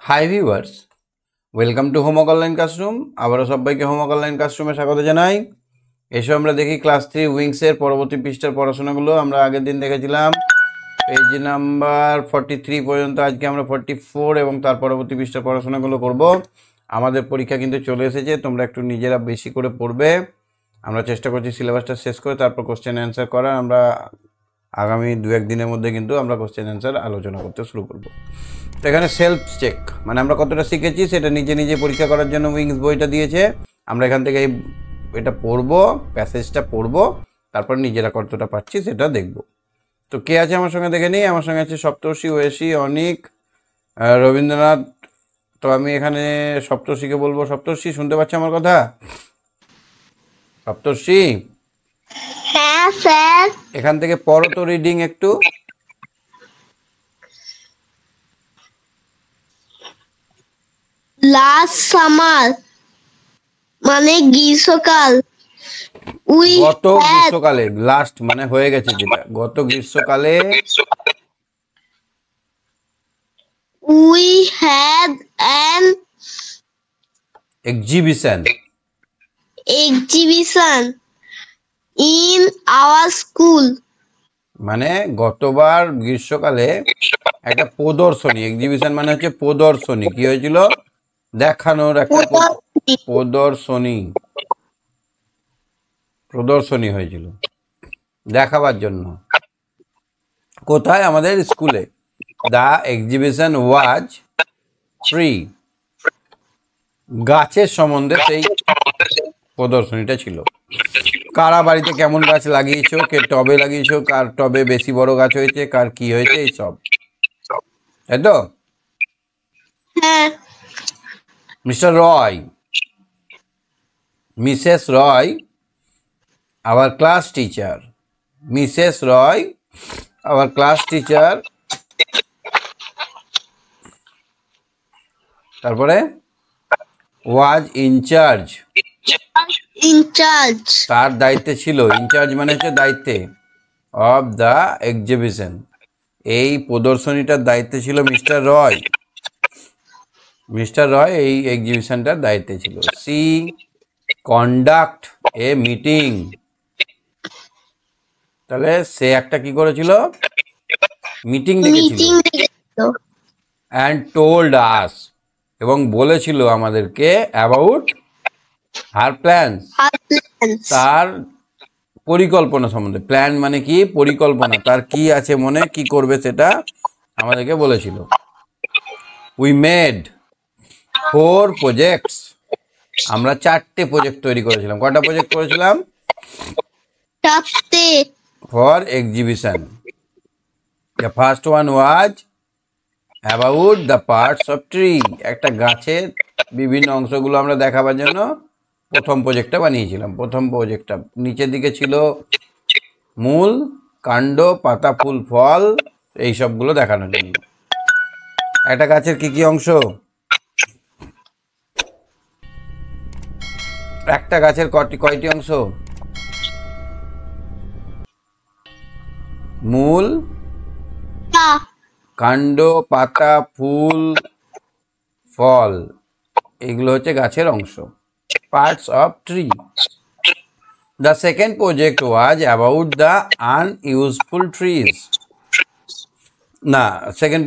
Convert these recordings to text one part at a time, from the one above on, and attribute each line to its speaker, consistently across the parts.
Speaker 1: Hi viewers, welcome to homework online classroom. আবারও সবাইকে homework online ক্লাসরুমে স্বাগত জানাই। এসো আমরা দেখি ক্লাস 3 উইংসের পরবর্তী পৃষ্ঠার পড়াশোনাগুলো। আমরা আগের দিন দেখেছিলাম পেজ নাম্বার 43 পর্যন্ত, আজকে আমরা 44 এবং তার পরবর্তী পৃষ্ঠার পড়াশোনাগুলো করব। আমাদের পরীক্ষা কিন্তু চলে এসেছে, তোমরা একটু নিজেরা বেশি করে পড়বে। আমরা চেষ্টা করছি সিলেবাসটা শেষ করে তারপর কোশ্চেন অ্যান্সার করা। আমরা আগামী 2-1 দিনের মধ্যে কিন্তু আমরা কোশ্চেন অ্যান্সার আলোচনা করতে শুরু করব। তো এখানে সেলফ চেক মানে আমরা কতটা শিখেছি সেটা নিজে নিজে পরীক্ষা করার জন্য উইংস বইটা দিয়েছে। আমরা এখান থেকে এটা পড়বো, প্যাসেজটা পড়বো, তারপর নিজেরা কতটা পাচ্ছি সেটা দেখব। তো কে আছে আমার সঙ্গে দেখে নিই। আমার সঙ্গে আছে সপ্তর্ষি, ওয়েসি, অনিক, রবীন্দ্রনাথ। তো আমি এখানে সপ্তর্ষিকে বলবো। সপ্তর্ষি, শুনতে পাচ্ছ আমার কথা? সপ্তর্ষি,
Speaker 2: হ্যাঁ স্যার।
Speaker 1: এখান থেকে পড়ো তো রিডিং একটু।
Speaker 2: লাস্ট সামার মানে গ্রীষ্মকাল।
Speaker 1: গত গ্রীষ্মকালে, লাস্ট মানে হয়ে গেছে, যেটা গত গ্রীষ্মকালে
Speaker 2: we had an
Speaker 1: exhibition
Speaker 2: in our school.
Speaker 1: মানে গতবার গ্রীষ্মকালে একটা প্রদর্শনী, এক্সিবিশন মানে হচ্ছে প্রদর্শনী। কি হয়েছিল? দেখানোর একটা প্রদর্শনী প্রদর্শনী হয়েছিল দেখাবার জন্য। কোথায়? আমাদের স্কুলে। দ্য এক্সিবিশন ওয়াজ ট্রি, গাছের সম্বন্ধে সেই প্রদর্শনীটা ছিল। কারা বাড়িতে কেমন গাছ লাগিয়েছো, কে টবে লাগিয়েছো, কার টবে বেশি বড় গাছ হয়েছে, কার কি হয়েছে, এইসব। তাই তো?
Speaker 2: হ্যাঁ।
Speaker 1: Mister Roy, Mrs Roy, our class teacher, Mrs. Roy, our class teacher, তারপরে was in charge,
Speaker 2: ইনচার্জ
Speaker 1: তার দায়িত্বে ছিল। ইনচার্জ মানে হচ্ছে দায়িত্বে। অফ দ্য এক্সিবিশন, এই প্রদর্শনীটার দায়িত্বে ছিল মিস্টার রয়। মিস্টার রয় এই এক্সিবিশনটার দায়িত্বে ছিল। সি কন্ডাক্ট এ মিটিং, তাহলে সে একটা কি করেছিল? মিটিং ডেকেছিল। অ্যান্ড টোল্ড আস, এবং বলেছিল আমাদেরকে অ্যাবাউট হার প্ল্যানস, তার পরিকল্পনা সম্বন্ধে। প্ল্যান মানে কি? পরিকল্পনা, তার কি আছে মনে, কি করবে সেটা আমাদেরকে বলেছিল। উই মেড 4 প্রজেক্টস, আমরা 4টে প্রজেক্ট তৈরি করেছিলাম। কটা প্রজেক্ট করেছিলাম? For exhibition. The first one was about the parts of tree, একটা গাছের বিভিন্ন অংশগুলো আমরা দেখাবার জন্য প্রথম প্রজেক্টটা বানিয়েছিলাম। প্রথম প্রজেক্টটা নিচের দিকে ছিল মূল, কাণ্ড, পাতা, ফুল, ফল, এই সবগুলো দেখানোর জন্য। একটা গাছের কি কি অংশ? একটা গাছের কয়টি অংশ? মূল, কাণ্ড, পাতা, ফুল, ফল, এগুলো হচ্ছে গাছের অংশ, parts of tree. The second project was about the unuseful trees. না, সেকেন্ড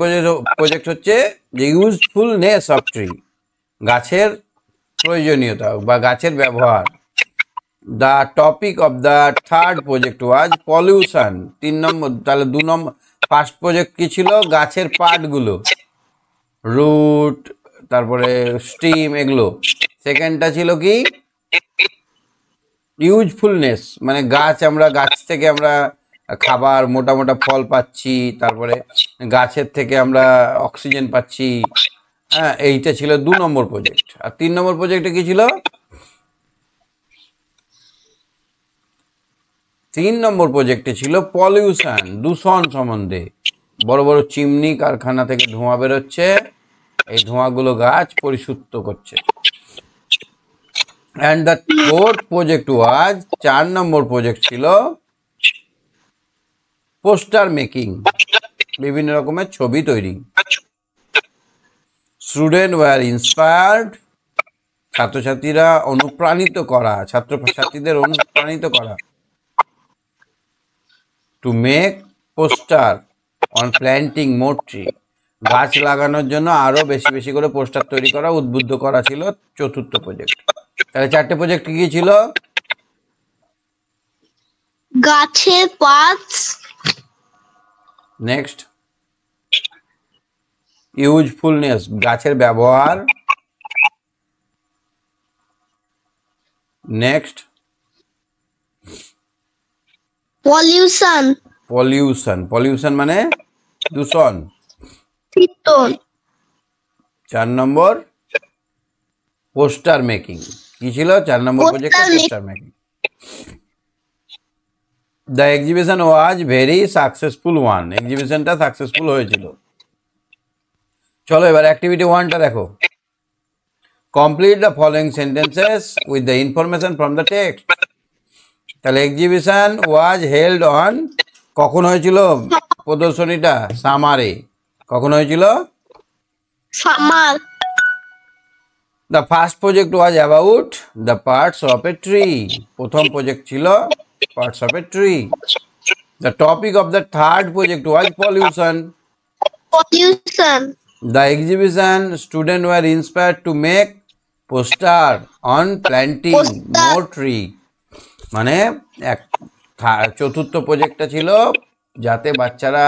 Speaker 1: প্রজেক্ট হচ্ছে যে ইউজফুলনেস অফ ট্রি, গাছের প্রয়োজনীয়তা বা গাছের ব্যবহার। The topic of the third project was pollution. 3 নম্বর, তাহলে 2 নম্বর। ফার্স্ট প্রজেক্ট কি ছিল? গাছের পার্টগুলো, রুট, তারপরে স্টিম, এগুলো। সেকেন্ডটা ছিল কি? ইউজফুলনেস, মানে গাছ থেকে আমরা খাবার, মোটা মোটা ফল পাচ্ছি, তারপরে গাছের থেকে আমরা অক্সিজেন পাচ্ছি। হ্যাঁ, এইটা ছিল 2 নম্বর প্রজেক্ট। আর 3 নম্বর প্রজেক্টে কি ছিল? 3 নম্বর প্রজেক্টে ছিল পলিউশন, দূষণ সম্বন্ধে। বড় বড় চিমনি, কারখানা থেকে ধোঁয়া বেরোচ্ছে, এই ধোঁয়াগুলো গাছ পরিশুদ্ধ করছে। And the fourth project was, 4 number project ছিল পোস্টার মেকিং, বিভিন্ন রকমের ছবি তৈরি। স্টুডেন্ট ওয়ার ইন্সপায়ার্ড, ছাত্রছাত্রীরা অনুপ্রাণিত করা, ছাত্রছাত্রীদের অনুপ্রাণিত করা, two make poster on planting more tree, গাছ লাগানোর জন্য আরো বেশি বেশি করে পোস্টার তৈরি করা, উদ্বুদ্ধ করা ছিল চতুর্থ প্রজেক্ট। তাহলে চারটে প্রজেক্ট কি ছিল?
Speaker 2: গাছের পাত,
Speaker 1: নেক্সট ইউজফুলনেস, গাছের ব্যবহার, নেক্সট
Speaker 2: পলিউশন,
Speaker 1: পলিউশন, পলিউশন মানে দূষণ।
Speaker 2: কীর্তন,
Speaker 1: 4 নম্বর পোস্টার মেকিং, কি ছিল 4 নম্বর প্রজেক্টে? Poster making. The exhibition was very successful one, এক্সিবিশনটা সাকসেসফুল হয়েছিল। চলো এবার অ্যাক্টিভিটি 1টা দেখো। Complete the following sentences with the information from the text. তাহলে এক্সিবিশন ওয়াজ হেল্ড অন, কখন হয়েছিল প্রদর্শনীটা? সামারে। কখন হয়েছিল?
Speaker 2: Summer.
Speaker 1: The first project was about the parts of a tree, প্রথম প্রজেক্ট ছিল parts of a tree. The topic of the third project was pollution.
Speaker 2: Pollution.
Speaker 1: The exhibition students were inspired to make poster on planting more tree, মানে চতুর্থ প্রজেক্টটা ছিল যাতে বাচ্চারা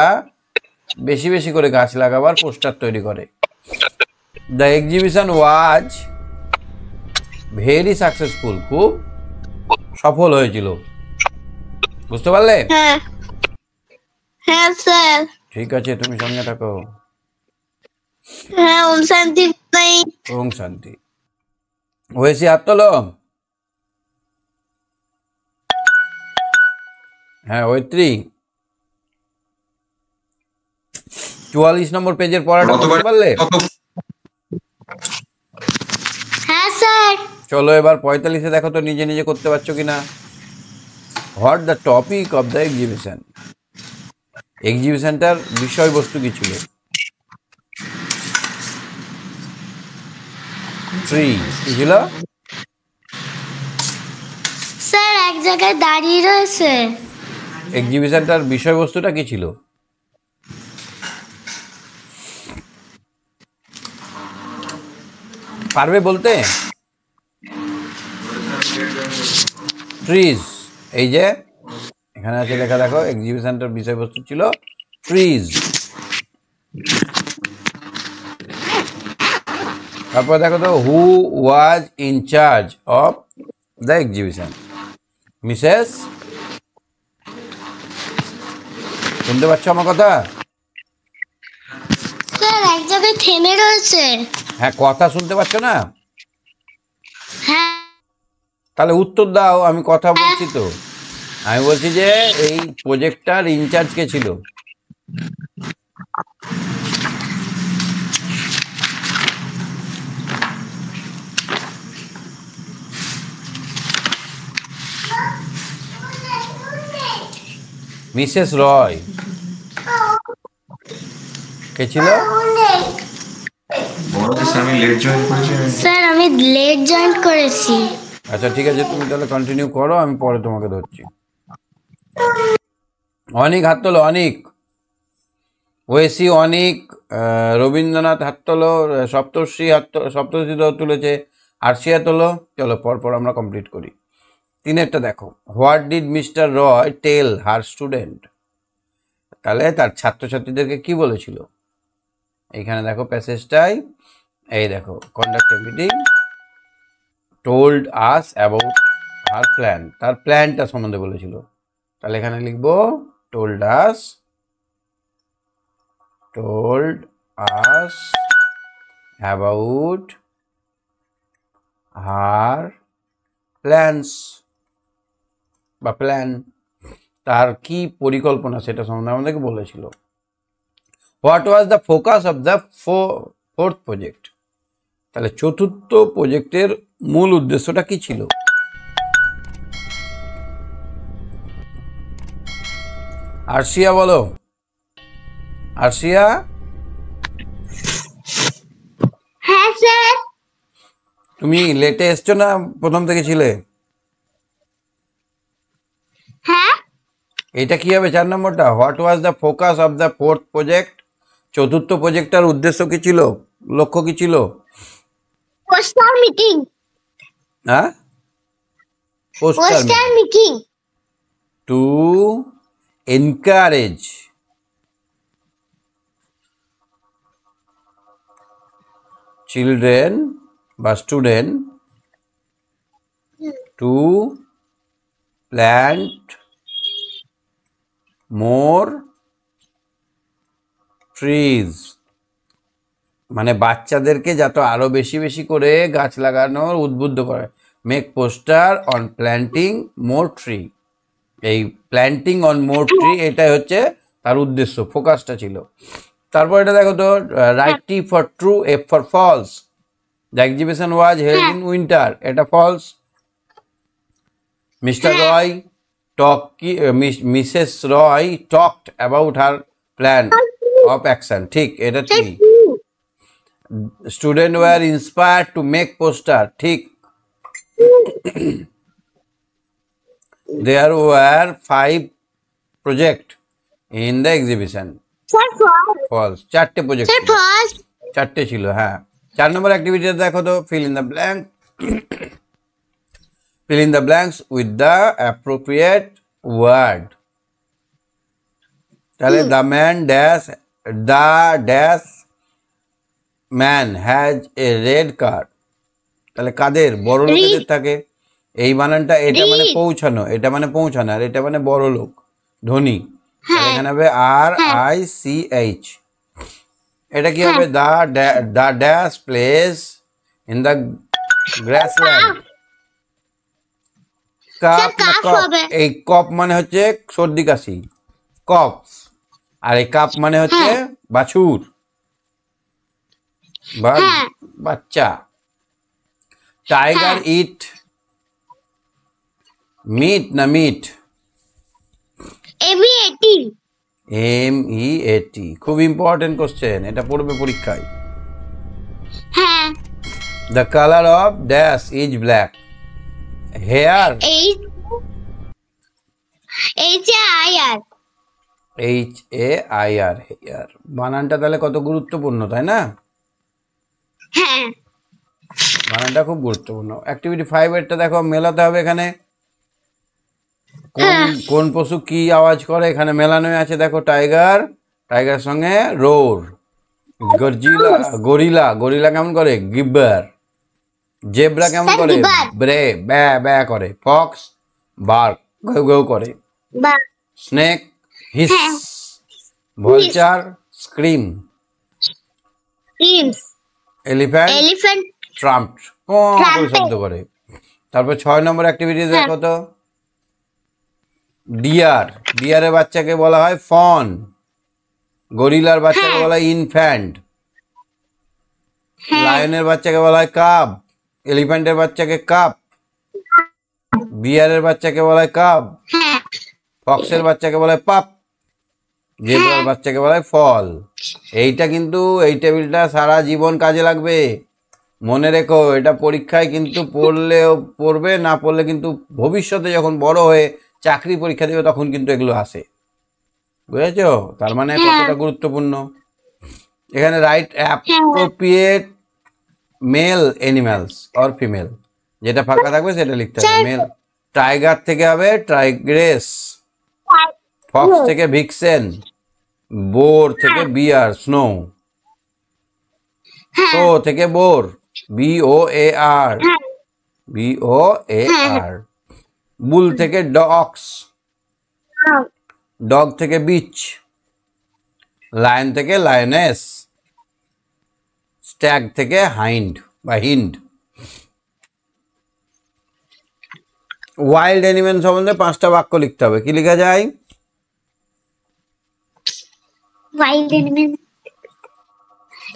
Speaker 1: বেশি বেশি করে গাছ লাগাবার পোস্টার তৈরি করে। The exhibition was very successful, খুব সফল হয়েছিল। বুঝতে পারলে?
Speaker 2: হ্যাঁ হ্যাঁ স্যার।
Speaker 1: ঠিক আছে, তুমি সঙ্গে থাকো।
Speaker 2: হ্যাঁ, ওম শান্তি নাই।
Speaker 1: ওম শান্তি। হয়েছে, হাত তোলো। হ্যাঁ ওইত্রী, 44 নম্বর পেজের পড়াটা বুঝতে পারলে?
Speaker 2: হ্যাঁ স্যার।
Speaker 1: চলো এবার 45-এ দেখো তো নিজে নিজে করতে পারছো কিনা। What the topic of the exhibition, এক্সিবিশনটার বিষয়বস্তু কি ছিল? ট্রি। কি ছিল?
Speaker 2: স্যার এক জায়গায় দাঁড়িয়ে রয়েছে।
Speaker 1: এক্সিবিশনটার বিষয়বস্তুটা কি ছিল? পারবে বলতে? ট্রিজ। এই যে এখানে আছে লেখা, দেখো এক্সিবিশনটার বিষয়বস্তু ছিল ট্রিজ। তারপর দেখো তো, who was in charge of the exhibition? Mrs, শুনতে পাচ্ছ আমার কথা?
Speaker 2: স্যার এক জায়গায় থেমে রয়েছে।
Speaker 1: হ্যাঁ, কথা শুনতে পাচ্ছ না?
Speaker 2: হ্যাঁ।
Speaker 1: তাহলে উত্তর দাও, আমি কথা বলছি তো। আমি বলছি যে এই প্রজেক্টটার ইনচার্জ কে ছিল? মিসেস রয়। কে ছিল?
Speaker 2: স্যার আমি লেট জয়েন করেছি।
Speaker 1: আচ্ছা ঠিক আছে, তুমি তাহলে কন্টিনিউ করো, আমি পরে তোমাকে ধরছি। অনিক হাত তোলো, অনিক। ওয়েসি, অনিক, রবীন্দ্রনাথ হাত তোলো, সপ্তর্ষি সপ্তর্ষি তুলেছে, আরশিয়া তোলো। চলো পরপর আমরা কমপ্লিট করি। 3-এরটা দেখো। What did mister Roy tell her student? তাহলে তার ছাত্রছাত্রীদেরকে কি বলেছিল? এইখানে দেখো প্যাসেজটাই, এই দেখো, conduct A meeting, told us about her plan, তার প্ল্যানটা সম্বন্ধে বলেছিল। তাহলে এখানে লিখবো told us about her plans বা প্ল্যান, তার কি পরিকল্পনা সেটা সম্বন্ধে আমাদেরকে বলেছিল। What was the focus of the fourth project? তাহলে চতুর্থ প্রজেক্টের মূল উদ্দেশ্যটা কি ছিল? আরশিয়া বলো, আরশিয়া। তুমি লেটে এসছো না প্রথম থেকে ছিলে?
Speaker 2: হ্যাঁ,
Speaker 1: এটা কি হবে 4 নম্বরটা? What was the focus of the fourth project? চতুর্থ প্রজেক্টটার উদ্দেশ্য কি ছিল, লক্ষ্য কি ছিল?
Speaker 2: Poster meeting.
Speaker 1: হ্যাঁ, poster
Speaker 2: poster meeting.
Speaker 1: To encourage children বা student to plant more trees, মানে বাচ্চাদেরকে যাতে আরো বেশি বেশি করে গাছ লাগানোর উদ্বুদ্ধ করে। Make poster on planting more tree. এই প্ল্যান্টিং অন মোর ট্রি এটাই হচ্ছে তার উদ্দেশ্য, ফোকাসটা ছিল। তারপর এটা দেখো তো, write T for true, F for false. The exhibition was held in winter, এটা ফলস। মিস্টার রয় টক কি Mrs Roy talked about her plan of action, ঠিক, এটা ঠিক। Student were inspired to make poster, ঠিক। There were 5 project in the exhibition, false. 4টে project ছিল, 4টে ছিল, হ্যাঁ। 4 নম্বর অ্যাক্টিভিটিটা দেখো তো, fill in the blank. fill in the blanks with the appropriate word. তাহলে the dash man has a red car, তাহলে কাদের? বড় লোকেদের থাকে। এই বানানটা, এটা মানে পৌঁছানো, এটা মানে পৌঁছানো, আর এটা মানে বড় লোক, ধনী। এখানে হবে RICH। এটা কি হবে? the dash place in the grassland। Cup না কপ? এই কপ মানে হচ্ছে সর্দি কাশি, কপ। আর এই কাপ মানে হচ্ছে বাছুর বা বাচ্চা। টাইগার ইট মিট না মিট? MEAT। খুব ইম্পর্টেন্ট কোশ্চেন, এটা পড়বে পরীক্ষায়। The colour of dash is black. Hair HAIR, hair. বানানটা তাহলে কত গুরুত্বপূর্ণ, তাই না? বানানটা খুব গুরুত্বপূর্ণ। অ্যাক্টিভিটি 5 এরটা দেখো, মেলাতে হবে এখানে। কোন পশু কি আওয়াজ করে এখানে মেলানোই আছে, দেখো। টাইগার, টাইগার সঙ্গে রোর। গরিলা কেমন করে? গিব্বার। জেব্রা কেমন করে? ব্রে, ব্যা ব্যা করে। ফক্স বার্ক, ঘেউ ঘেউ করে। Snake hiss. Vulture scream. Elephant trump, করে শব্দ করে। তারপর 6 নম্বর অ্যাক্টিভিটি দেখো তো, ডিয়ারের বাচ্চাকে বলা হয় ফন। গরিলার বাচ্চাকে বলা হয় ইনফ্যান্ট। লায়নের বাচ্চাকে বলা হয় কাব। এলিফ্যান্টের বাচ্চাকে কাপ। বিয়ারের বাচ্চাকে বলা হয় কাব। ফক্সের বাচ্চাকে বলা হয় পাপ। জেব্রার বাচ্চাকে বলা হয় ফল। এইটা কিন্তু, এই টেবিলটা সারা জীবন কাজে লাগবে, মনে রেখো। এটা পরীক্ষায় কিন্তু পড়লেও পড়বে, না পড়লে কিন্তু ভবিষ্যতে যখন বড় হয়ে চাকরি পরীক্ষা দেবে তখন কিন্তু এগুলো আসে, বুঝেছো? তার মানে কতটা গুরুত্বপূর্ণ। এখানে write appropriate male animals or female, যেটা ফাঁকা থাকবে সেটা লিখতে হবে। মেল, টাইগার থেকে হবে টাইগ্রেস, ফক্স থেকে ভিক্সেন, বোর থেকে বিয়ার স্নো, শো থেকে বোর BOAR, বুল থেকে ডক্স, ডগ থেকে বিচ, লায়ন থেকে লায়নেস, স্ট্যাগ থেকে হাইন্ড বা হিন্ড। ওয়াইল্ড অ্যানিমেল সম্বন্ধে 5টা বাক্য লিখতে হবে। কি লেখা যায়?
Speaker 2: Wild animal.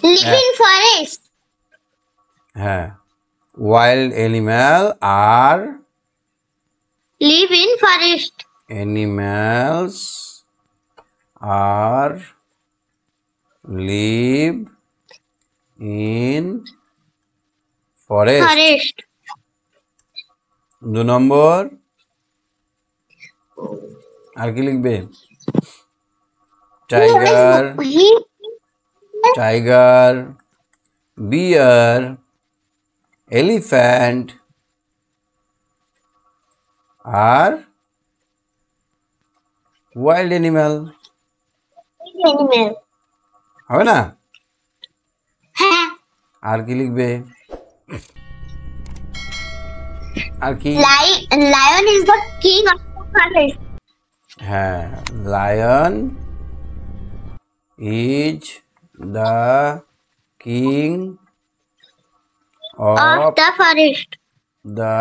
Speaker 2: Live in forest.
Speaker 1: হ্যাঁ, wild animal are
Speaker 2: Live in forest.
Speaker 1: animals are live in forest.
Speaker 2: Forest.
Speaker 1: 2 নম্বর আর কি লিখবে? টাইগার, টাইগার, বিয়ার, এলিফ্যান্ট আর ওয়াইল্ড অ্যানিম্যাল।
Speaker 2: Animal.
Speaker 1: হবে না?
Speaker 2: হ্যাঁ।
Speaker 1: আর কি লিখবে? আর কি?
Speaker 2: Lion is the king of the forest.
Speaker 1: হ্যাঁ, lion is the king
Speaker 2: Of
Speaker 1: of
Speaker 2: the forest.
Speaker 1: The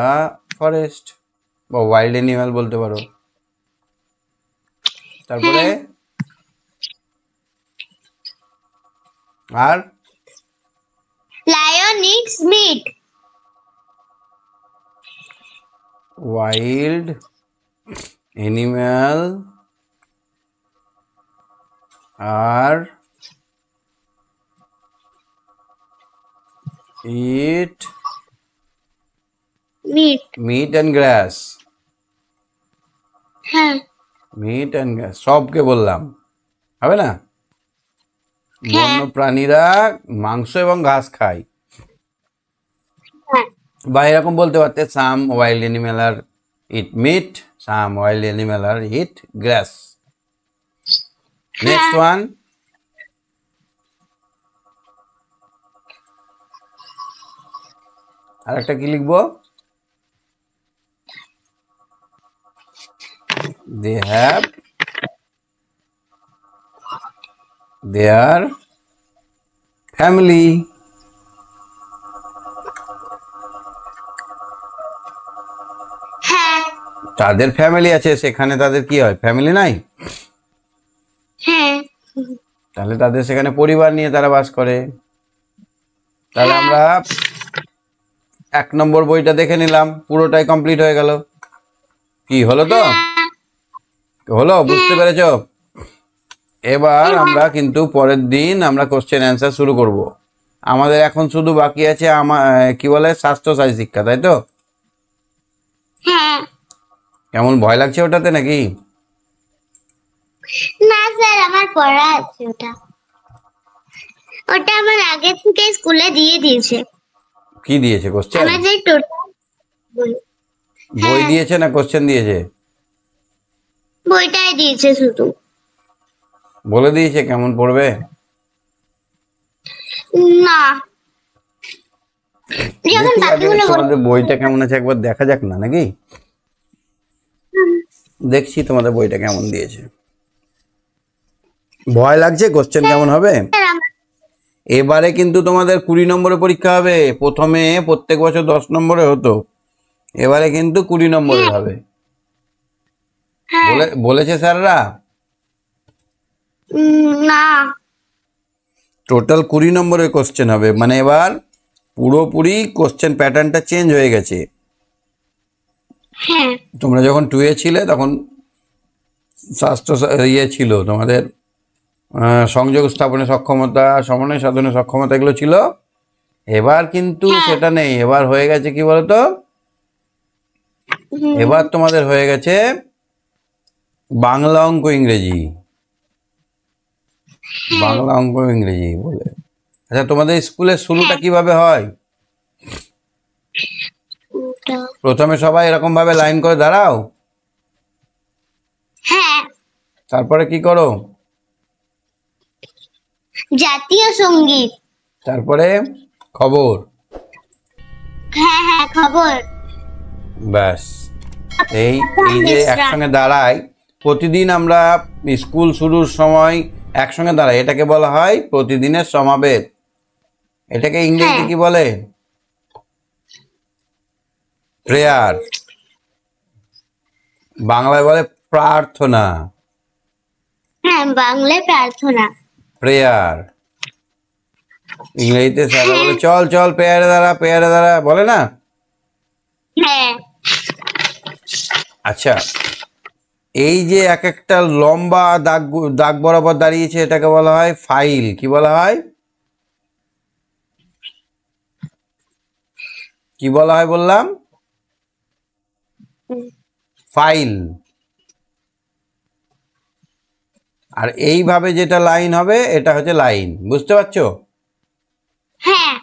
Speaker 1: forest বা ওয়াইল্ড অ্যানিম্যাল বলতে পারো। তারপরে আর
Speaker 2: Lion eats meat.
Speaker 1: wild animal are eat meat and grass.
Speaker 2: হ্যাঁ।
Speaker 1: মিট অ্যান্ড গ্রাস সবকে বললাম, হবে না?
Speaker 2: হ্যাঁ।
Speaker 1: বন্য প্রাণীরা মাংস এবং ঘাস খায়।
Speaker 2: হ্যাঁ।
Speaker 1: বা এরকম বলতে পারতে সাম ওয়াইল্ড অ্যানিমেল আর ইট মিট, সাম ওয়াইল্ড অ্যানিমেল আর ইট গ্রাস। নেক্সট ওয়ান, আর একটা কি লিখবো? They have their family.
Speaker 2: হ্যাঁ।
Speaker 1: তাদের ফ্যামিলি আছে, সেখানে তাদের কি হয়? ফ্যামিলি নাই?
Speaker 2: হ্যাঁ।
Speaker 1: তাহলে তাদের সেখানে পরিবার নিয়ে তারা বাস করে। তাহলে আমরা 1 নম্বর বইটা দেখে নিলাম, পুরোটাই কমপ্লিট হয়ে গেল। কি হলো? তো হলো, বুঝতে পেরেছো? এবার আমরা কিন্তু পরের দিন আমরা কোশ্চেন অ্যান্সার শুরু করব। আমাদের এখন শুধু বাকি আছে কি বলে স্বাস্থ্য সাথী শিক্ষা, তাই তো?
Speaker 2: হ্যাঁ।
Speaker 1: কেমন ভয় লাগছে ওটাতে নাকি?
Speaker 2: না স্যার, আমার পড়া আছে ওটা। ওটা আমার আগে থেকে স্কুলে দিয়ে দিয়েছে।
Speaker 1: কি দিয়েছে? কোশ্চেন?
Speaker 2: আমাদের টোটাল
Speaker 1: বই দিয়েছে না কোশ্চেন দিয়েছে?
Speaker 2: বইটাই দিয়েছে শুধু।
Speaker 1: বলে দিয়েছে কেমন পড়বে?
Speaker 2: না, যখন
Speaker 1: দেখি আগে
Speaker 2: বাকিগুলো
Speaker 1: তোমাদের বইটা কেমন আছে একবার দেখা যাক না, নাকি? দেখছি তোমাদের বইটা কেমন দিয়েছে। ভয় লাগছে কোশ্চেন কেমন হবে? এবারে কিন্তু তোমাদের 20 নম্বরের পরীক্ষা হবে। প্রথমে প্রত্যেক বছর 10 নম্বরে হতো, এবারে কিন্তু 20 নম্বরের হবে। বলেছে স্যাররা।
Speaker 2: না,
Speaker 1: টোটাল 20 নম্বরের কোশ্চেন হবে, মানে এবার পুরোপুরি কোশ্চেন প্যাটার্নটা চেঞ্জ হয়ে গেছে।
Speaker 2: হ্যাঁ।
Speaker 1: তোমরা যখন 2 এ ছিলে তখন স্বাস্থ্য ছিল তোমাদের, সংযোগ স্থাপনে সক্ষমতা, সমন্বয় সাধনে সক্ষমতা, এগুলো ছিল। এবার কিন্তু সেটা নেই, এবার হয়ে গেছে কি বলতো? এবার তোমাদের হয়ে গেছে বাংলা, অঙ্ক, ইংরেজি। বাংলা, অঙ্ক, ইংরেজি বলে। আচ্ছা, তোমাদের স্কুলের শুরুটা কিভাবে হয়? প্রথমে সবাই এরকম ভাবে লাইন করে দাঁড়াও,
Speaker 2: হ্যাঁ।
Speaker 1: তারপরে কি করো?
Speaker 2: জাতীয় সঙ্গীত।
Speaker 1: তারপরে খবর।
Speaker 2: হ্যাঁ হ্যাঁ, খবর।
Speaker 1: ব্যাস, এই যে একসঙ্গে দাঁড়াই প্রতিদিন আমরা স্কুল শুরুর সময় একসঙ্গে দাঁড়াই, এটাকে বলা হয় প্রতিদিনের সমাবেশ। এটাকে ইংরেজিতে কি বলে? প্রেয়ার। বাংলায় বলে প্রার্থনা।
Speaker 2: হ্যাঁ, বাংলায় প্রার্থনা।
Speaker 1: প্রেয়ার। ইংরেজিতে স্যাররা বলে চল চল প্রেয়ারে দাঁড়া, প্রেয়ারে দাঁড়া, বলে না?
Speaker 2: হ্যাঁ।
Speaker 1: আচ্ছা, এই যে এক একটা লম্বা দাগ বরাবর দাঁড়িয়েছে, এটাকে বলা হয় ফাইল। কি বলা হয়? কি বলা হয় বললাম? ফাইল। আর এইভাবে যেটা লাইন হবে এটা হচ্ছে লাইন, বুঝতে পারছো?
Speaker 2: হ্যাঁ।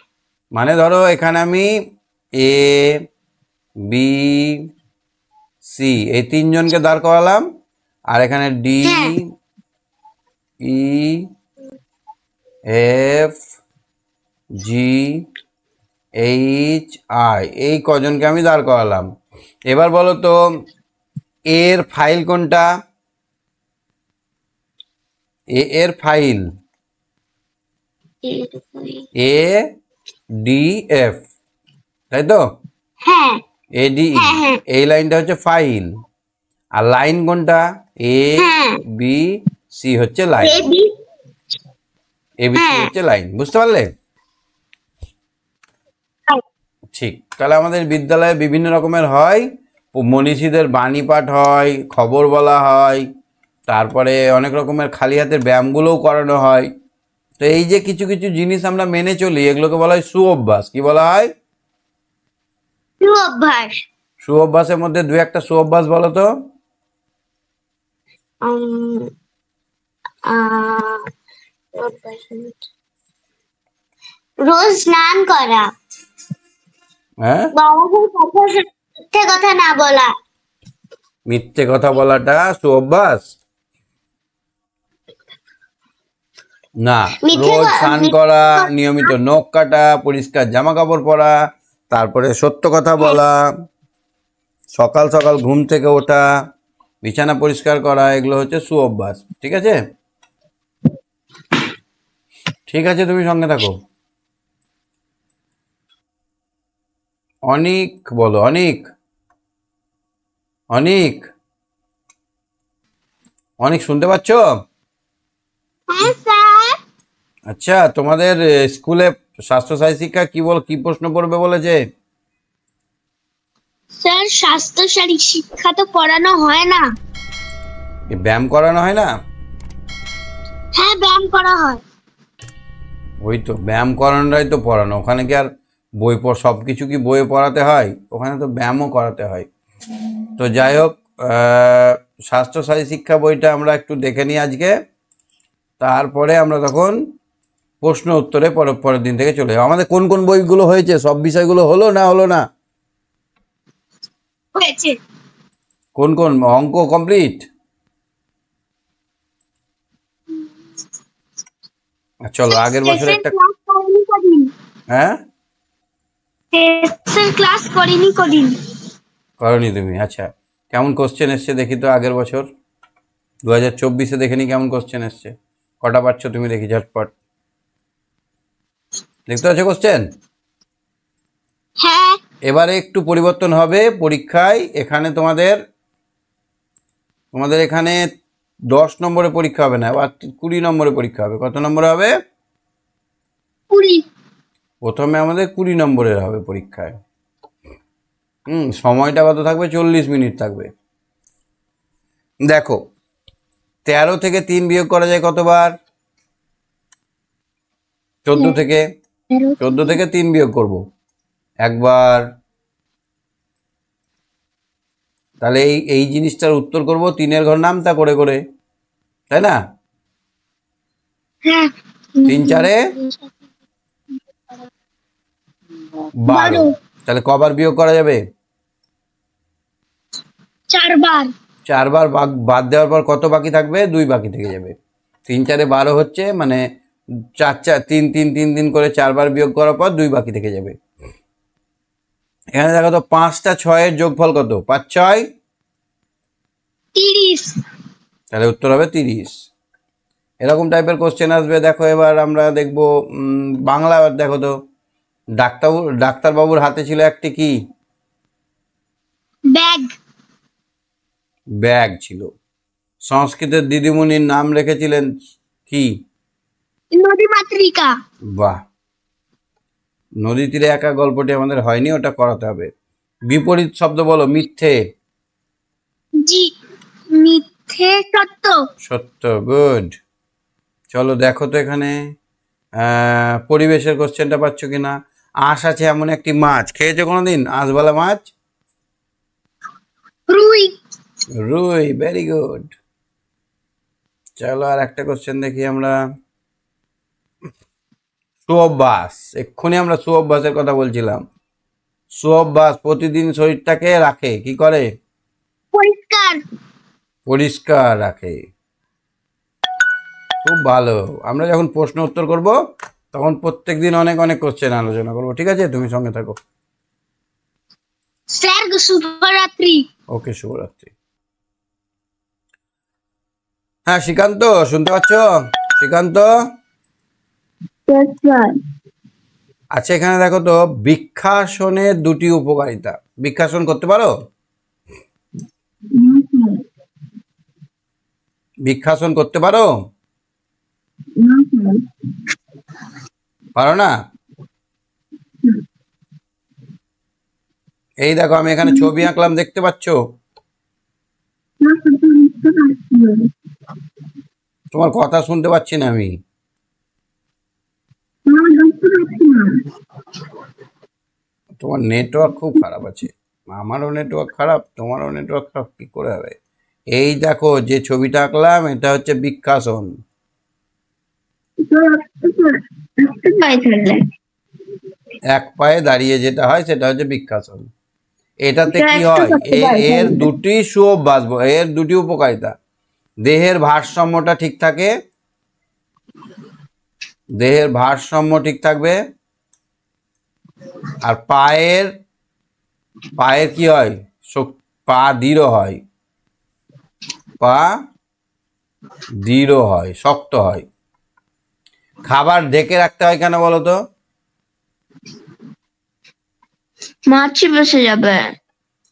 Speaker 1: মানে ধরো এখানে আমি এ বি সি এই তিনজনকে দাঁড় করালাম, আর এখানে ডি
Speaker 2: হ্যাঁ।
Speaker 1: E F G H I এই কজনকে আমি দাঁড় করালাম। এবার বলো তো এর ফাইল কোনটা? এর ফাইল এ ডি এফ, তাই তো?
Speaker 2: হ্যাঁ।
Speaker 1: এ ডি ই,
Speaker 2: হ্যাঁ। হ্যাঁ।
Speaker 1: এই লাইনটা হচ্ছে ফাইল। আর লাইন কোনটা? এ
Speaker 2: হ্যাঁ।
Speaker 1: বি সি হচ্ছে line,
Speaker 2: baby.
Speaker 1: A B C
Speaker 2: হ্যাঁ।
Speaker 1: হচ্ছে লাইন, বুঝতে পারলে? ঠিক। তাহলে আমাদের বিদ্যালয়ে বিভিন্ন রকমের হয়, মনীষীদের বাণী পাঠ হয়, খবর বলা হয়, তারপরে অনেক রকমের খালি হাতের ব্যায়ামগুলোও করানো হয়। তো এই যে কিছু কিছু জিনিস আমরা মেনে চলি এগুলোকে বলা হয় সুঅভ্যাস। কি বলা হয়?
Speaker 2: সুঅভ্যাস।
Speaker 1: সুঅভ্যাসের মধ্যে দু একটা সুঅভ্যাস বলো তো।
Speaker 2: উম, আহ, রোজ স্নান করা,
Speaker 1: হ্যাঁ,
Speaker 2: মিথ্যে কথা না বলা।
Speaker 1: মিথ্যে কথা বলাটা সুঅভ্যাস না। রোজ স্নান করা, নিয়মিত নখ কাটা, পরিষ্কার জামা কাপড় পরা, তারপরে সত্য কথা বলা, সকাল সকাল ঘুম থেকে ওঠা, বিছানা পরিষ্কার করা, এগুলো হচ্ছে সুঅভ্যাস। ঠিক আছে? ঠিক আছে, তুমি সঙ্গে থাকো। অনিক বলো, অনিক, অনিক, অনিক শুনতে পাচ্ছ?
Speaker 2: হ্যাঁ স্যার।
Speaker 1: আচ্ছা, তোমাদের স্কুলে স্বাস্থ্য সাথী শিক্ষা কি প্রশ্ন পড়বে বলেছে?
Speaker 2: স্যার স্বাস্থ্য শিক্ষা তো পড়ানো হয় না।
Speaker 1: ব্যায়াম করানো হয় না?
Speaker 2: হ্যাঁ ব্যায়াম করা হয়।
Speaker 1: ওই তো ব্যায়াম করানোটাই তো পড়ানো, ওখানে কি আর সব কিছু কি বইয়ে পড়াতে হয়? ওখানে তো ব্যায়ামও করাতে হয়। তো যাই হোক, স্বাস্থ্য সাথী শিক্ষা বইটা আমরা একটু দেখে নিই আজকে, তারপরে আমরা তখন প্রশ্ন উত্তরে পরের দিন থেকে চলে যাবো। আমাদের কোন কোন বইগুলো হয়েছে, সব বিষয়গুলো হলো না হলো না?
Speaker 2: হয়েছে।
Speaker 1: কোন কোন অঙ্ক কমপ্লিট? চলো আগের বছর একটা, হ্যাঁ
Speaker 2: ক্লাস করিনি কদিন।
Speaker 1: করনি তুমি? আচ্ছা, কেমন কোশ্চেন এসছে দেখি তো আগের বছর 2024-এ দেখে নি কেমন কোশ্চেন এসছে। কটা পাচ্ছ তুমি দেখি ঝটপট। দেখতে পাচ্ছ কোশ্চেন?
Speaker 2: হ্যাঁ।
Speaker 1: এবারে একটু পরিবর্তন হবে পরীক্ষায়। এখানে তোমাদের এখানে 10 নম্বরে পরীক্ষা হবে না, এবার 20 নম্বরে পরীক্ষা হবে। কত নম্বরে হবে?
Speaker 2: 20।
Speaker 1: প্রথমে আমাদের 20 নম্বরের হবে পরীক্ষায়। সময়টা কত থাকবে? 40 মিনিট থাকবে। দেখো, 13 থেকে 3 বিয়োগ করা যায় কতবার? 14 থেকে 3 বিয়োগ করব একবার। তাহলে এই জিনিসটার উত্তর করব 3-এর ঘর নামতা করে করে, তাই না? 3 4-এ 12। তাহলে কবার বিয়োগ করা যাবে?
Speaker 2: 4 বার।
Speaker 1: 4 বার। বাদ দেওয়ার পর কত বাকি থাকবে? 2 বাকি থেকে যাবে। 3 4-এ 12 হচ্ছে, মানে 4 4 3 3 3 3 করে 4 বার বিয়োগ করার পর 2 বাকি থেকে যাবে। এখানে দেখো তো 5টা 6-এর যোগফল কত? 5 6
Speaker 2: 30।
Speaker 1: তাহলে উত্তর হবে 30। এরকম টাইপের কোশ্চেন আসবে। দেখো এবার আমরা দেখব বাংলা। দেখো তো, ডাক্তারবাবুর হাতে ছিল একটি কি?
Speaker 2: ব্যাগ।
Speaker 1: ব্যাগ ছিল। সংস্কৃতের দিদিমণির নাম রেখেছিলেন কি?
Speaker 2: নদী মাতৃকা।
Speaker 1: বাহ, নদী তীরে একা গল্পটি আমাদের হয়নি, ওটা করাতে হবে। বিপরীত শব্দ বলো। মিথ্যে।
Speaker 2: জি। মিথ্যে সত্য।
Speaker 1: সত্য, গুড। চলো দেখো তো এখানে পরিবেশের কোশ্চেনটা পাচ্ছ কিনা। আঁশ আছে এমন একটি মাছ, খেয়েছো কোনোদিন আঁশওয়ালা মাছ?
Speaker 2: রুই।
Speaker 1: রুই, ভেরি গুড। চলো আর একটা কোশ্চেন দেখি আমরা। সুঅভ্যাস, এক্ষুনি আমরা সুঅভ্যাসের কথা বলছিলাম। সুঅভ্যাস প্রতিদিন শরীরটাকে রাখে, কি করে?
Speaker 2: পরিষ্কার।
Speaker 1: পরিষ্কার রাখে। খুব ভালো। আমরা যখন প্রশ্ন উত্তর করব তখন প্রত্যেকদিন অনেক অনেক কোশ্চেন আলোচনা করবো, ঠিক আছে? তুমি সঙ্গে থাকো।
Speaker 2: স্যার শুভরাত্রি।
Speaker 1: ওকে, শুভরাত্রি। হ্যাঁ শ্রীকান্ত, শুনতে পাচ্ছ? শ্রীকান্ত, আচ্ছা এখানে দেখো তো, বৃক্ষাসনের দুটি উপকারিতা। বৃক্ষাসন করতে পারো? বৃক্ষাসন করতে পারো? পারো না? এই দেখো আমি এখানে ছবি আঁকলাম, দেখতে পাচ্ছ? তোমার কথা শুনতে পাচ্ছি না আমি। তোমার নেটওয়ার্ক খুব খারাপ আছে। আমারও নেটওয়ার্ক খারাপ, তোমারও নেটওয়ার্ক খারাপ, কি করে হবে? এই দেখো যে ছবিটা আঁকলাম, এটা হচ্ছে বৃক্ষাসন। এক পায়ে দাঁড়িয়ে যেটা হয় সেটা হচ্ছে বৃক্ষাসন। এটাতে কি হয়? এর দুটি সুঅভ্যাস, এর দুটি উপকারিতা। দেহের ভারসাম্যটা ঠিক থাকে, দেহের ভারসাম্য ঠিক থাকবে। আর পায়ের পায়ের কি হয়? পা দৃঢ় হয়, পা দৃঢ় হয়, শক্ত হয়। খাবার ঢেকে রাখতে হয় কেন বলো তো?
Speaker 2: মাছি বসে যাবে।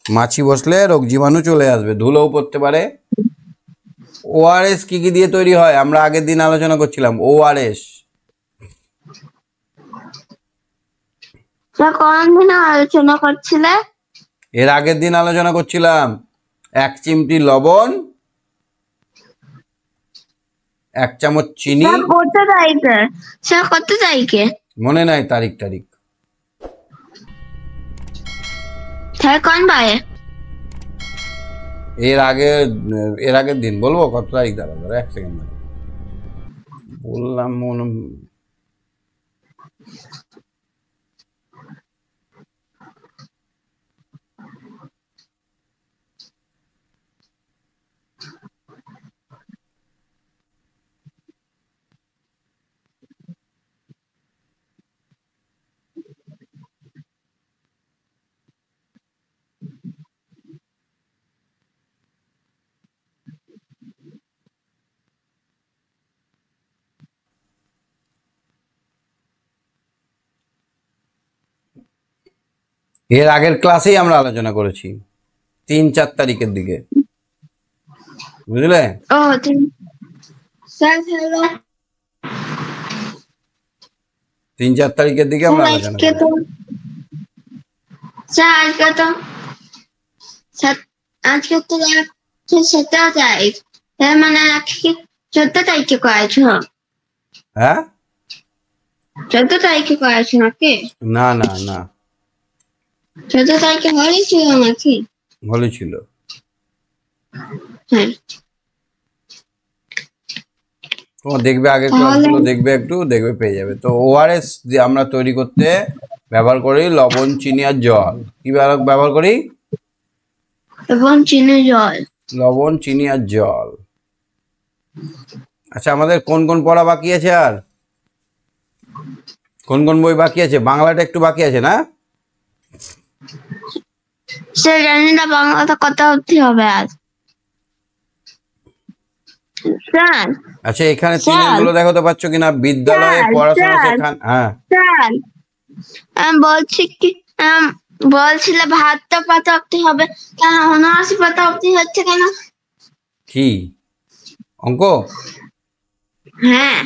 Speaker 1: মাছি বসলে রোগ জীবাণু চলে আসবে, ধুলোও পড়তে পারে। ওআরএস কি কি দিয়ে তৈরি হয়? আমরা আগের দিন আলোচনা করছিলাম ওআরএস।
Speaker 2: কোন দিন আলোচনা করছিলে?
Speaker 1: এর আগের দিন আলোচনা করছিলাম। 1 চিমটি লবণ, 1 চামচ চিনি।
Speaker 2: কত তারিখে? স্যার কত তারিখে?
Speaker 1: মনে নাই তারিখ টারিখ।
Speaker 2: স্যার কোন বারে?
Speaker 1: এর আগের দিন বলবো কত তারিখ? দাঁড়া দাঁড়া 1 সেকেন্ড বললাম। এর আগের ক্লাসেই আমরা আলোচনা করেছি 3-4 তারিখের দিকে, বুঝলে?
Speaker 2: ও স্যার হ্যালো।
Speaker 1: 3-4 তারিখের দিকে আমরা আলোচনা করেছি।
Speaker 2: স্যার আজকে তো 17 তারিখ, তার মানে আজকে 14 তারিখে করেছো?
Speaker 1: হ্যাঁ,
Speaker 2: 14 তারিখে করেছো নাকি?
Speaker 1: না না না,
Speaker 2: 14 তারিখে হোলি ছিল নাকি?
Speaker 1: হোলি ছিল।
Speaker 2: হ্যাঁ,
Speaker 1: তোমার দেখবে আগের ক্লাসগুলো দেখবে, একটু দেখবে পেয়ে যাবে। তো ওআরএস যে আমরা তৈরি করতে ব্যবহার করি লবণ, চিনি আর জল। কি ব্যবহার করি?
Speaker 2: এবং চিনি জল।
Speaker 1: লবণ, চিনি আর জল। আচ্ছা আমাদের কোন কোন পড়া বাকি আছে? আর কোন কোন বই বাকি আছে? বাংলাটা একটু বাকি আছে না?
Speaker 2: স্যার জানি না বাংলাটা কত অবধি হবে আজ। স্যার
Speaker 1: আচ্ছা এখানে তিনগুলো দেখাতে পাচ্ছ কিনা? বিদ্যালয়ে পড়াশোনা শেখান। হ্যাঁ
Speaker 2: স্যার আমি বলছি কি, বলছিলে ভাতটা পাতা অবধি হবে, কেন 79 পাতা অবধি হচ্ছে কেন?
Speaker 1: কি অঙ্ক?
Speaker 2: হ্যাঁ,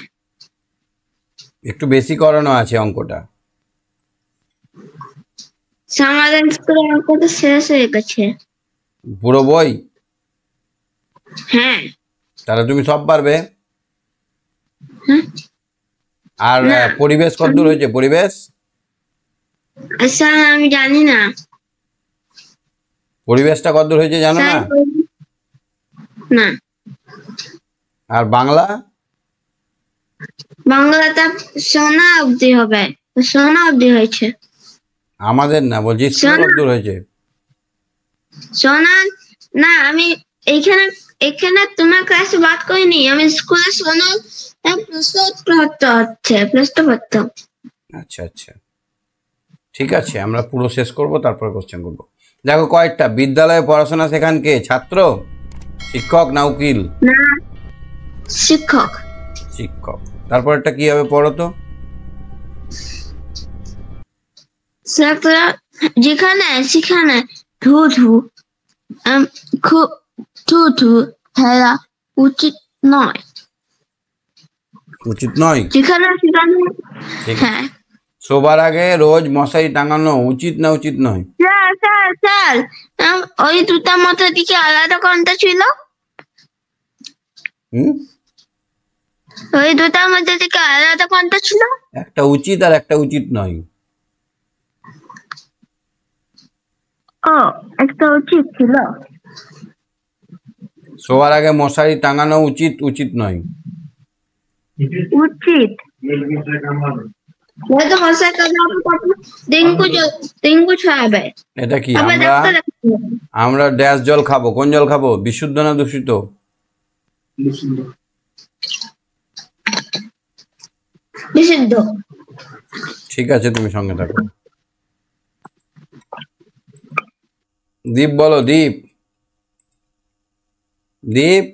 Speaker 1: একটু বেশি করানো আছে অঙ্কটা।
Speaker 2: আমাদের স্কুলে অঙ্কটা শেষ হয়ে গেছে।
Speaker 1: পুরো বই?
Speaker 2: হ্যাঁ।
Speaker 1: তাহলে তুমি সব পারবে।
Speaker 2: হ্যাঁ।
Speaker 1: আর পরিবেশ কতদূর হয়েছে? পরিবেশ
Speaker 2: স্যার আমি জানি না
Speaker 1: পরিবেশটা কতদূর হয়েছে জানো না?
Speaker 2: স্যার না
Speaker 1: আর বাংলা?
Speaker 2: বাংলাটা সোনা অবধি হবে, সোনা অবধি হয়েছে।
Speaker 1: আমাদের না, বলছি স্কুলে
Speaker 2: শোনা।
Speaker 1: কতদূর হয়েছে?
Speaker 2: সোনা না, আমি এখানে এখানে তোমার ক্লাসে বাদ করিনি, আমি স্কুলে সোনা প্রশ্নপত্র হচ্ছে প্রশ্নপত্র।
Speaker 1: আচ্ছা আচ্ছা, ঠিক আছে, আমরা পুরো শেষ করব, তারপরে কোশ্চেন করব। দেখো কয়েকটা, বিদ্যালয়ে পড়াশোনা শেখান কে? ছাত্র, শিক্ষক না উকিল?
Speaker 2: না, শিক্ষক।
Speaker 1: শিক্ষক। তারপর একটা কি হবে পড়ো তো?
Speaker 2: যেখানে সেখানে ধু ধু খুব ধু ধু ফেলা উচিত নয়।
Speaker 1: উচিত নয়?
Speaker 2: যেখানে সেখানে।
Speaker 1: ঠিক।
Speaker 2: হ্যাঁ
Speaker 1: শোবার আগে রোজ মশারি টাঙানো উচিত না উচিত নয়?
Speaker 2: স্যার স্যার স্যার, ওই দুটার মধ্যে দিকে আলাদা কোনটা ছিল? ওই দুটার মধ্যে থেকে আলাদা কোনটা ছিল?
Speaker 1: একটা উচিত আর একটা উচিত নয়।
Speaker 2: ও, একটা উচিত ছিল।
Speaker 1: শোবার আগে মশারি টাঙানো উচিত উচিত নয়?
Speaker 2: উচিত। হয়তো মশাই কামড়াবে, তারপর ডেঙ্গু ছড়াবে।
Speaker 1: এটা কি?
Speaker 2: আবার
Speaker 1: আমরা
Speaker 2: ডাক্তার দেখাতে হবে।
Speaker 1: আমরা ড্যাশ জল খাবো, কোন জল খাবো? বিশুদ্ধ না দূষিত?
Speaker 2: বিশুদ্ধ।
Speaker 1: ঠিক আছে, তুমি সঙ্গে থাকো। দীপ বলো, দীপ। দীপ,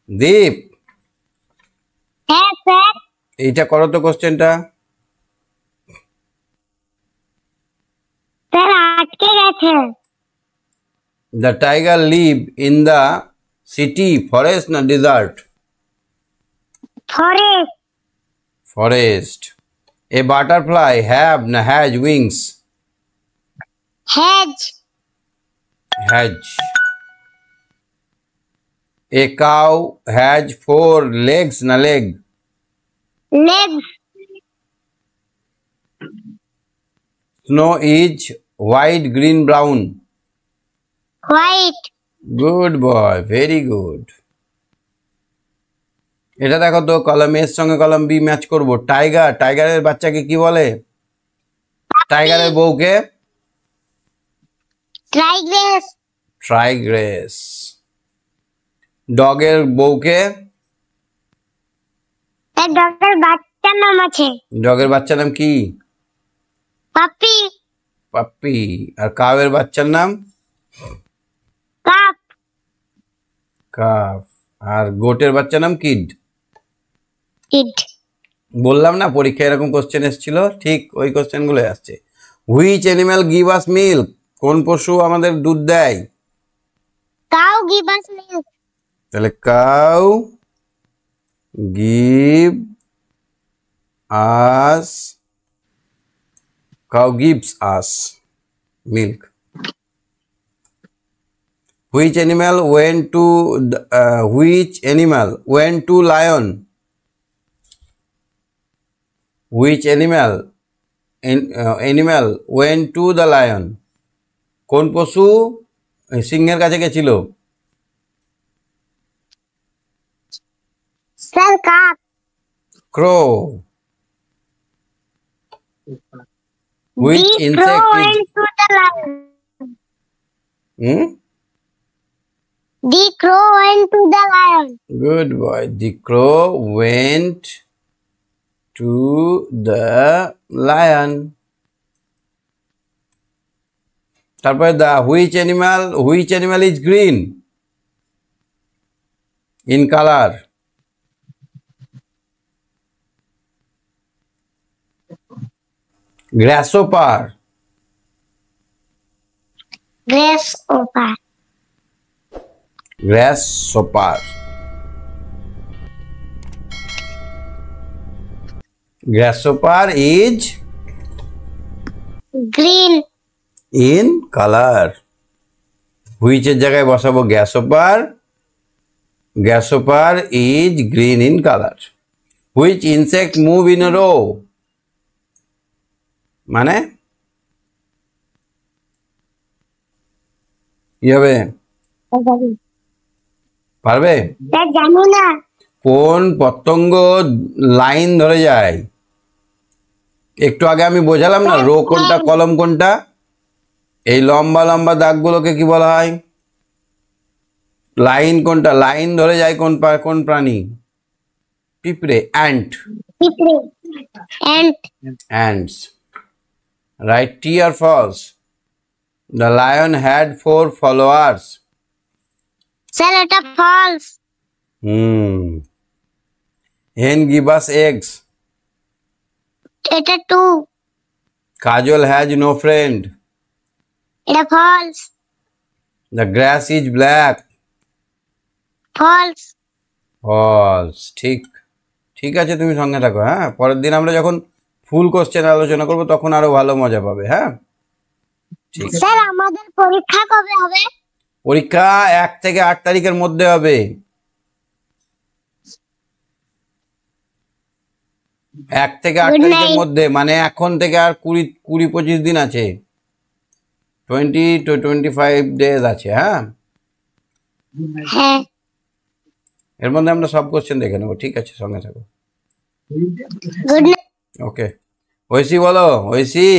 Speaker 1: দীপ,
Speaker 2: হ্যাঁ স্যার।
Speaker 1: এইটা করো তো কোশ্চেনটা।
Speaker 2: স্যার আটকে গেছে।
Speaker 1: The tiger live in the city, forest na desert?
Speaker 2: Forest.
Speaker 1: Forest. A butterfly have na has wings?
Speaker 2: Hedge.
Speaker 1: Has. A cow has 4 legs na leg?
Speaker 2: Legs.
Speaker 1: Snow is white, green, brown?
Speaker 2: White.
Speaker 1: Good boy, very good. এটা দেখো তো, column এর সঙ্গে column B match করব। Tiger, টাইগারের বাচ্চাকে কি বলে? টাইগারের বউকে?
Speaker 2: ট্রাইগ্রেস।
Speaker 1: ট্রাইগ্রেস। ডগের বউকে?
Speaker 2: তার ডগের বাচ্চার নাম আছে।
Speaker 1: ডগের বাচ্চার নাম কি?
Speaker 2: পাপি।
Speaker 1: পাপ্পি। আর কাউয়ের বাচ্চার নাম?
Speaker 2: কাপ।
Speaker 1: কাফ। আর গোটের বাচ্চার নাম কিড।
Speaker 2: কিড।
Speaker 1: বললাম না পরীক্ষায় এরকম কোশ্চেন এসেছিল, ঠিক ওই কোশ্চেন গুলো আসছে। Which animal give us milk? কোন পশু আমাদের দুধ দেয়?
Speaker 2: Cow give us milk.
Speaker 1: তাহলে cow give us, cow gives us milk. Which animal went to which animal went to lion? Which animal went to the lion? কোন পশু সিংহের কাছে গেছিল?
Speaker 2: স্যার কাক।
Speaker 1: Crow. Which insect is
Speaker 2: The crow went to the lion.
Speaker 1: good boy? The crow went to the lion. তারপরে the which animal is green in color? Grasshopper.
Speaker 2: Grasshopper.
Speaker 1: Grasshopper. Grasshopper is
Speaker 2: Green.
Speaker 1: in color. Which এর জায়গায় বসাবো grasshopper. Grasshopper is green in color. Which insect move in a row? মানে কি হবে? পারবে?
Speaker 2: জানি না।
Speaker 1: কোন পতঙ্গ লাইন ধরে যায়? একটু আগে আমি বোঝালাম না, রো কোনটা কলম কোনটা। এই লম্বা লম্বা দাগগুলোকে কি বলা হয়? লাইন কোনটা? লাইন ধরে যায় কোন প্রাণী? পিঁপড়ে, অ্যান্ট।
Speaker 2: পিঁপড়ে, ant.
Speaker 1: Ants. Right, true or false? The lion had 4 followers.
Speaker 2: Sir এটা false.
Speaker 1: Hen give us eggs.
Speaker 2: এটা true.
Speaker 1: Kajol has no friend.
Speaker 2: এটা false.
Speaker 1: The grass is black.
Speaker 2: False.
Speaker 1: False. ঠিক ঠিক আছে, তুমি সঙ্গে থাকো। হ্যাঁ, পরের দিন আমরা যখন ফুল কোশ্চেন আলোচনা করব তখন আরো ভালো মজা পাবে। হ্যাঁ, ঠিক আছে।
Speaker 2: স্যার আমাদের পরীক্ষা কবে হবে?
Speaker 1: পরীক্ষা 1 থেকে 8 তারিখের মধ্যে হবে। 1 থেকে 8 তারিখের মধ্যে, মানে এখন থেকে আর 20-25 দিন আছে। 20 to 25 days আছে। হ্যাঁ,
Speaker 2: হ্যাঁ।
Speaker 1: এর মধ্যে আমরা সব কোশ্চেন দেখে নেবো। ঠিক আছে, সঙ্গে থাকো।
Speaker 2: Good night.
Speaker 1: ওকে, ঐশী বলো। ঐশী,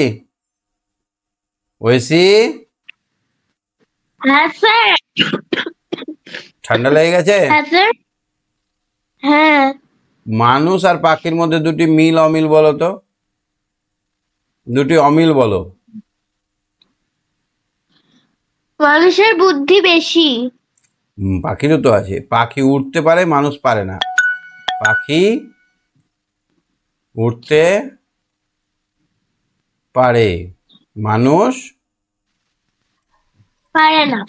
Speaker 1: ঐশী,
Speaker 2: হ্যাঁ স্যার।
Speaker 1: ঠান্ডা লেগে গেছে?
Speaker 2: হ্যাঁ স্যার। হ্যাঁ।
Speaker 1: মানুষ আর পাখির মধ্যে দুটি মিল অমিল বলো তো, দুটি অমিল বলো।
Speaker 2: মানুষের বুদ্ধি বেশি।
Speaker 1: পাখিরও তো আছে। পাখি উঠতে পারে, মানুষ পারে না। পাখি উঠতে পারে, মানুষ
Speaker 2: পারে না।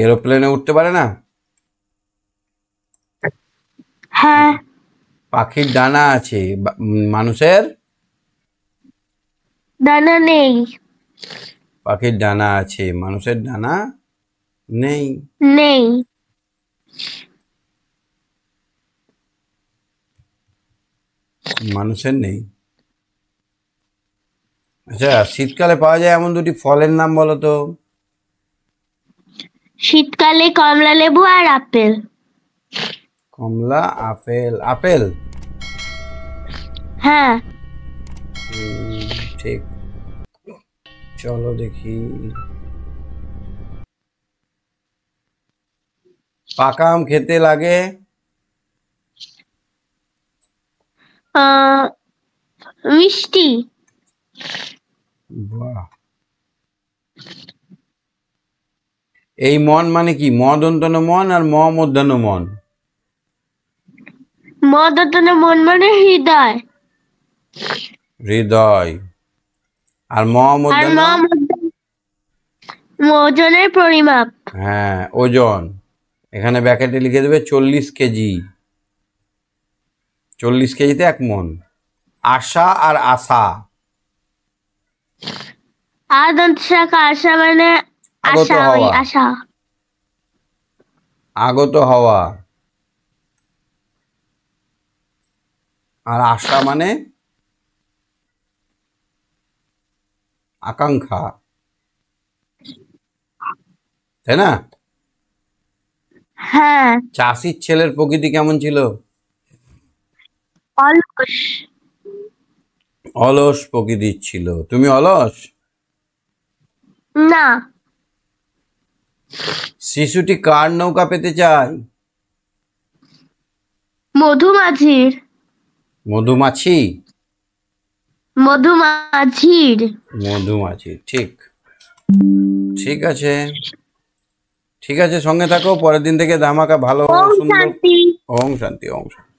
Speaker 1: এরোপ্লেনে উঠতে পারে না।
Speaker 2: হ্যাঁ।
Speaker 1: পাখির ডানা আছে, মানুষের
Speaker 2: ডানা নেই।
Speaker 1: পাখির ডানা আছে, মানুষের ডানা নেই।
Speaker 2: নেই।
Speaker 1: মানুষের নেই। আচ্ছা, শীতকালে পাওয়া যায় এমন দুটি ফলের নাম বলো তো।
Speaker 2: শীতকালে কমলা লেবু আর আপেল।
Speaker 1: কমলা, আপেল। আপেল,
Speaker 2: হ্যাঁ।
Speaker 1: ঠিক। চলো দেখি। পাকা আম খেতে লাগে
Speaker 2: মিষ্টি।
Speaker 1: বাহ। এই মন মানে কি? ম দন্তন মন আর ম মূর্ধন্য মন।
Speaker 2: মদতনে মন মানে হৃদয়।
Speaker 1: হৃদয়। আর ম
Speaker 2: আর
Speaker 1: মূর্ধন্য?
Speaker 2: ওজনের পরিমাপ।
Speaker 1: হ্যাঁ, ওজন। এখানে ব্যাকেটে লিখে দেবে 40 কেজি। 40 কেজিতে 1 মন। আশা আর আশা।
Speaker 2: আর দন্ত শাখা আশা মানে
Speaker 1: আগত
Speaker 2: আশা, ওই
Speaker 1: হওয়া।
Speaker 2: আশা।
Speaker 1: আগত হওয়া। আর আশা মানে আকাঙ্ক্ষা, তাই না?
Speaker 2: হ্যাঁ।
Speaker 1: চাষির ছেলের প্রকৃতি কেমন ছিল?
Speaker 2: অলস।
Speaker 1: অলস প্রকৃতির ছিল। তুমি অলস?
Speaker 2: না।
Speaker 1: শিশুটি কার নৌকা পেতে চায়?
Speaker 2: মধুমাছির।
Speaker 1: মধুমাছি।
Speaker 2: মধুমাছির।
Speaker 1: মধুমাছি, ঠিক। ঠিক আছে, ঠিক আছে, সঙ্গে থাকো। পরের দিন থেকে ধামাকা ভালো
Speaker 2: ওম
Speaker 1: সুন্দর।
Speaker 2: শান্তি।
Speaker 1: ওম শান্তি, ওম শান্তি।